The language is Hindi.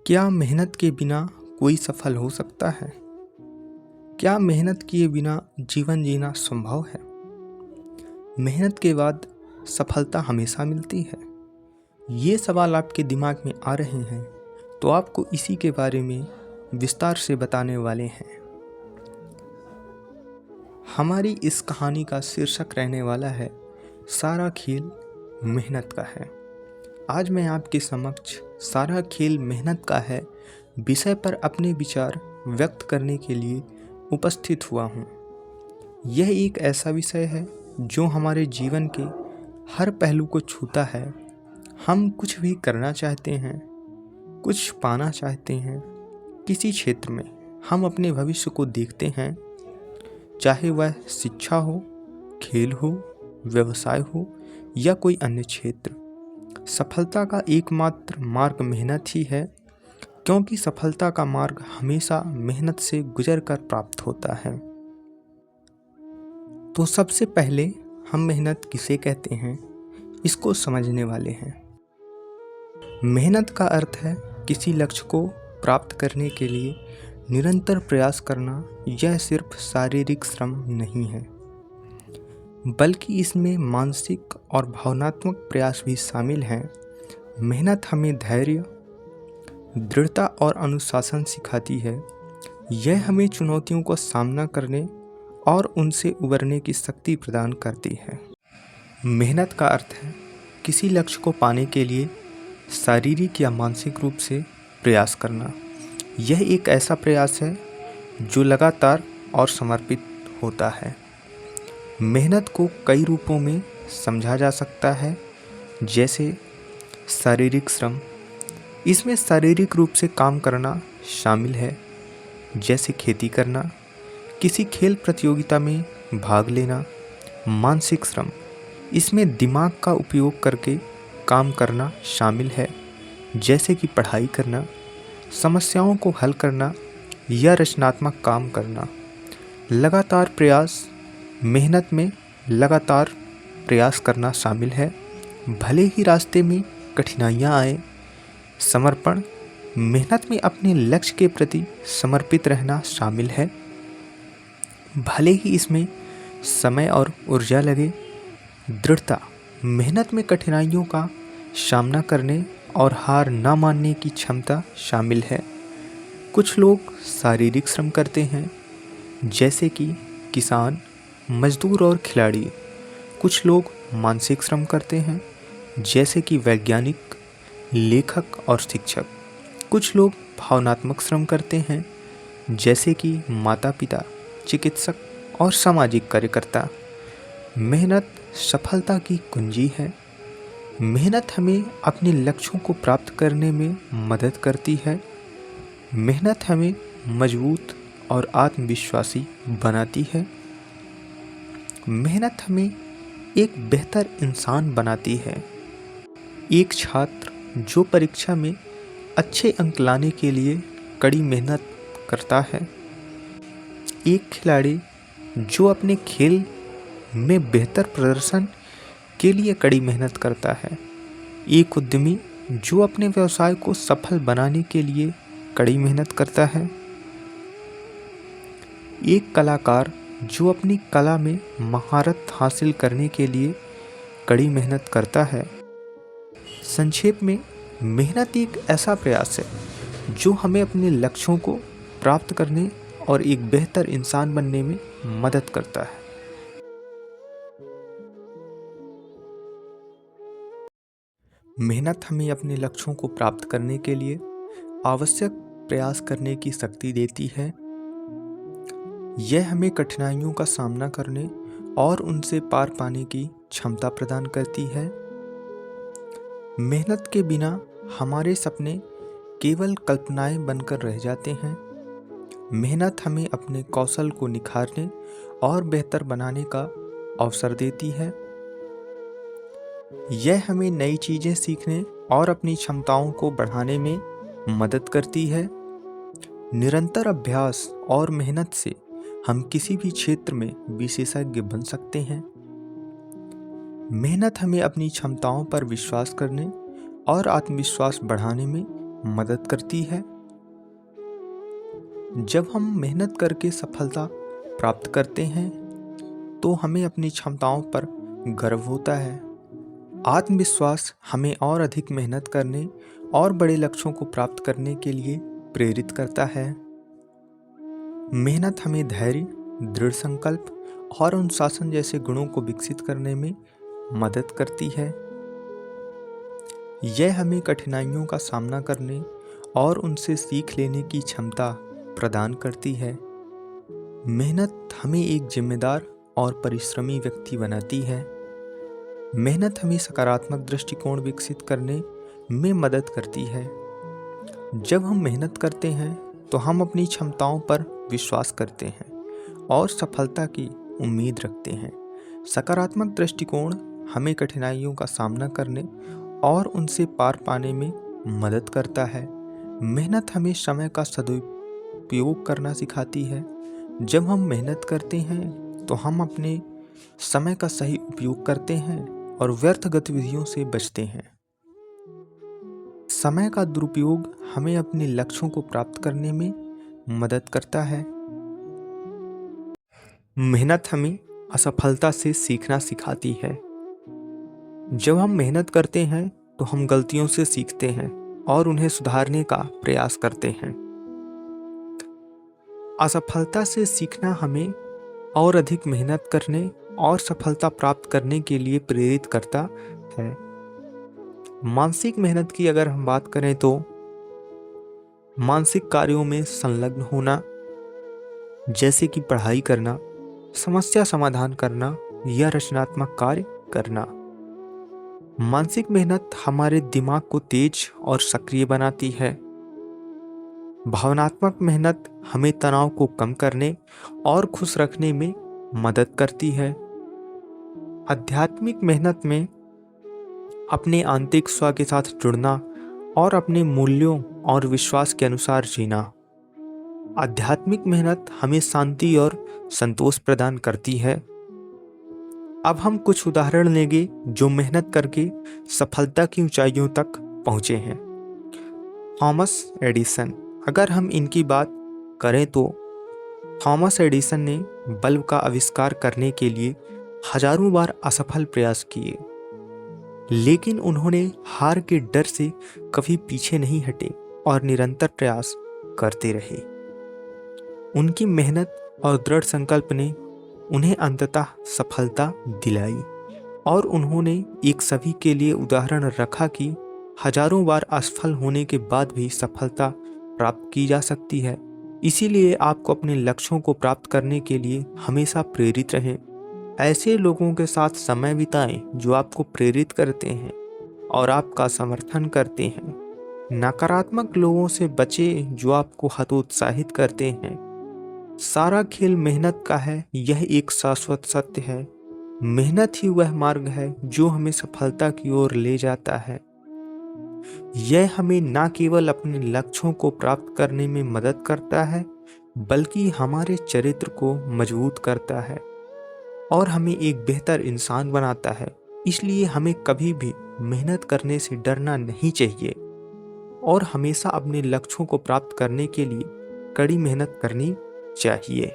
क्या मेहनत के बिना कोई सफल हो सकता है? क्या मेहनत किए बिना जीवन जीना संभव है? मेहनत के बाद सफलता हमेशा मिलती है? ये सवाल आपके दिमाग में आ रहे हैं तो आपको इसी के बारे में विस्तार से बताने वाले हैं। हमारी इस कहानी का शीर्षक रहने वाला है सारा खेल मेहनत का है। आज मैं आपके समक्ष सारा खेल मेहनत का है विषय पर अपने विचार व्यक्त करने के लिए उपस्थित हुआ हूँ। यह एक ऐसा विषय है जो हमारे जीवन के हर पहलू को छूता है। हम कुछ भी करना चाहते हैं, कुछ पाना चाहते हैं, किसी क्षेत्र में हम अपने भविष्य को देखते हैं, चाहे वह शिक्षा हो, खेल हो, व्यवसाय हो या कोई अन्य क्षेत्र। सफलता का एकमात्र मार्ग मेहनत ही है, क्योंकि सफलता का मार्ग हमेशा मेहनत से गुजर कर प्राप्त होता है। तो सबसे पहले हम मेहनत किसे कहते हैं, इसको समझने वाले हैं। मेहनत का अर्थ है किसी लक्ष्य को प्राप्त करने के लिए निरंतर प्रयास करना। यह सिर्फ शारीरिक श्रम नहीं है, बल्कि इसमें मानसिक और भावनात्मक प्रयास भी शामिल हैं। मेहनत हमें धैर्य, दृढ़ता और अनुशासन सिखाती है। यह हमें चुनौतियों का सामना करने और उनसे उबरने की शक्ति प्रदान करती है। मेहनत का अर्थ है किसी लक्ष्य को पाने के लिए शारीरिक या मानसिक रूप से प्रयास करना। यह एक ऐसा प्रयास है जो लगातार और समर्पित होता है। मेहनत को कई रूपों में समझा जा सकता है, जैसे शारीरिक श्रम। इसमें शारीरिक रूप से काम करना शामिल है, जैसे खेती करना, किसी खेल प्रतियोगिता में भाग लेना। मानसिक श्रम, इसमें दिमाग का उपयोग करके काम करना शामिल है, जैसे कि पढ़ाई करना, समस्याओं को हल करना या रचनात्मक काम करना। लगातार प्रयास, मेहनत में लगातार प्रयास करना शामिल है, भले ही रास्ते में कठिनाइयाँ आए। समर्पण, मेहनत में अपने लक्ष्य के प्रति समर्पित रहना शामिल है, भले ही इसमें समय और ऊर्जा लगे। दृढ़ता, मेहनत में कठिनाइयों का सामना करने और हार न मानने की क्षमता शामिल है। कुछ लोग शारीरिक श्रम करते हैं, जैसे कि किसान, मजदूर और खिलाड़ी। कुछ लोग मानसिक श्रम करते हैं, जैसे कि वैज्ञानिक, लेखक और शिक्षक। कुछ लोग भावनात्मक श्रम करते हैं, जैसे कि माता-पिता, चिकित्सक और सामाजिक कार्यकर्ता। मेहनत सफलता की कुंजी है। मेहनत हमें अपने लक्ष्यों को प्राप्त करने में मदद करती है। मेहनत हमें मजबूत और आत्मविश्वासी बनाती है। मेहनत हमें एक बेहतर इंसान बनाती है। एक छात्र जो परीक्षा में अच्छे अंक लाने के लिए कड़ी मेहनत करता है, एक खिलाड़ी जो अपने खेल में बेहतर प्रदर्शन के लिए कड़ी मेहनत करता है, एक उद्यमी जो अपने व्यवसाय को सफल बनाने के लिए कड़ी मेहनत करता है, एक कलाकार जो अपनी कला में महारत हासिल करने के लिए कड़ी मेहनत करता है। संक्षेप में, मेहनत एक ऐसा प्रयास है जो हमें अपने लक्ष्यों को प्राप्त करने और एक बेहतर इंसान बनने में मदद करता है। मेहनत हमें अपने लक्ष्यों को प्राप्त करने के लिए आवश्यक प्रयास करने की शक्ति देती है। यह हमें कठिनाइयों का सामना करने और उनसे पार पाने की क्षमता प्रदान करती है। मेहनत के बिना हमारे सपने केवल कल्पनाएं बनकर रह जाते हैं। मेहनत हमें अपने कौशल को निखारने और बेहतर बनाने का अवसर देती है। यह हमें नई चीज़ें सीखने और अपनी क्षमताओं को बढ़ाने में मदद करती है। निरंतर अभ्यास और मेहनत से हम किसी भी क्षेत्र में विशेषज्ञ बन सकते हैं। मेहनत हमें अपनी क्षमताओं पर विश्वास करने और आत्मविश्वास बढ़ाने में मदद करती है। जब हम मेहनत करके सफलता प्राप्त करते हैं तो हमें अपनी क्षमताओं पर गर्व होता है। आत्मविश्वास हमें और अधिक मेहनत करने और बड़े लक्ष्यों को प्राप्त करने के लिए प्रेरित करता है। मेहनत हमें धैर्य, दृढ़ संकल्प और अनुशासन जैसे गुणों को विकसित करने में मदद करती है। यह हमें कठिनाइयों का सामना करने और उनसे सीख लेने की क्षमता प्रदान करती है। मेहनत हमें एक जिम्मेदार और परिश्रमी व्यक्ति बनाती है। मेहनत हमें सकारात्मक दृष्टिकोण विकसित करने में मदद करती है। जब हम मेहनत करते हैं तो हम अपनी क्षमताओं पर विश्वास करते हैं और सफलता की उम्मीद रखते हैं। सकारात्मक दृष्टिकोण हमें कठिनाइयों का सामना करने और उनसे पार पाने में मदद करता है। मेहनत हमें समय का सदुपयोग करना सिखाती है। जब हम मेहनत करते हैं तो हम अपने समय का सही उपयोग करते हैं और व्यर्थ गतिविधियों से बचते हैं। समय का दुरुपयोग हमें अपने लक्ष्यों को प्राप्त करने में मदद करता है। मेहनत हमें असफलता से सीखना सिखाती है। जब हम मेहनत करते हैं तो हम गलतियों से सीखते हैं और उन्हें सुधारने का प्रयास करते हैं। असफलता से सीखना हमें और अधिक मेहनत करने और सफलता प्राप्त करने के लिए प्रेरित करता है। मानसिक मेहनत की अगर हम बात करें तो मानसिक कार्यों में संलग्न होना, जैसे कि पढ़ाई करना, समस्या समाधान करना या रचनात्मक कार्य करना। मानसिक मेहनत हमारे दिमाग को तेज और सक्रिय बनाती है। भावनात्मक मेहनत हमें तनाव को कम करने और खुश रखने में मदद करती है। आध्यात्मिक मेहनत में अपने आंतरिक स्व के साथ जुड़ना और अपने मूल्यों और विश्वास के अनुसार जीना। आध्यात्मिक मेहनत हमें शांति और संतोष प्रदान करती है। अब हम कुछ उदाहरण लेंगे जो मेहनत करके सफलता की ऊंचाइयों तक पहुंचे हैं। थॉमस एडिसन, अगर हम इनकी बात करें तो थॉमस एडिसन ने बल्ब का आविष्कार करने के लिए हजारों बार असफल प्रयास किए, लेकिन उन्होंने हार के डर से कभी पीछे नहीं हटे और निरंतर प्रयास करते रहे। उनकी मेहनत और दृढ़ संकल्प ने उन्हें अंततः सफलता दिलाई और उन्होंने एक सभी के लिए उदाहरण रखा कि हजारों बार असफल होने के बाद भी सफलता प्राप्त की जा सकती है। इसीलिए आपको अपने लक्ष्यों को प्राप्त करने के लिए हमेशा प्रेरित रहें। ऐसे लोगों के साथ समय बिताएं जो आपको प्रेरित करते हैं और आपका समर्थन करते हैं। नकारात्मक लोगों से बचें जो आपको हतोत्साहित करते हैं। सारा खेल मेहनत का है, यह एक शाश्वत सत्य है। मेहनत ही वह मार्ग है जो हमें सफलता की ओर ले जाता है। यह हमें न केवल अपने लक्ष्यों को प्राप्त करने में मदद करता है, बल्कि हमारे चरित्र को मजबूत करता है और हमें एक बेहतर इंसान बनाता है। इसलिए हमें कभी भी मेहनत करने से डरना नहीं चाहिए और हमेशा अपने लक्ष्यों को प्राप्त करने के लिए कड़ी मेहनत करनी चाहिए।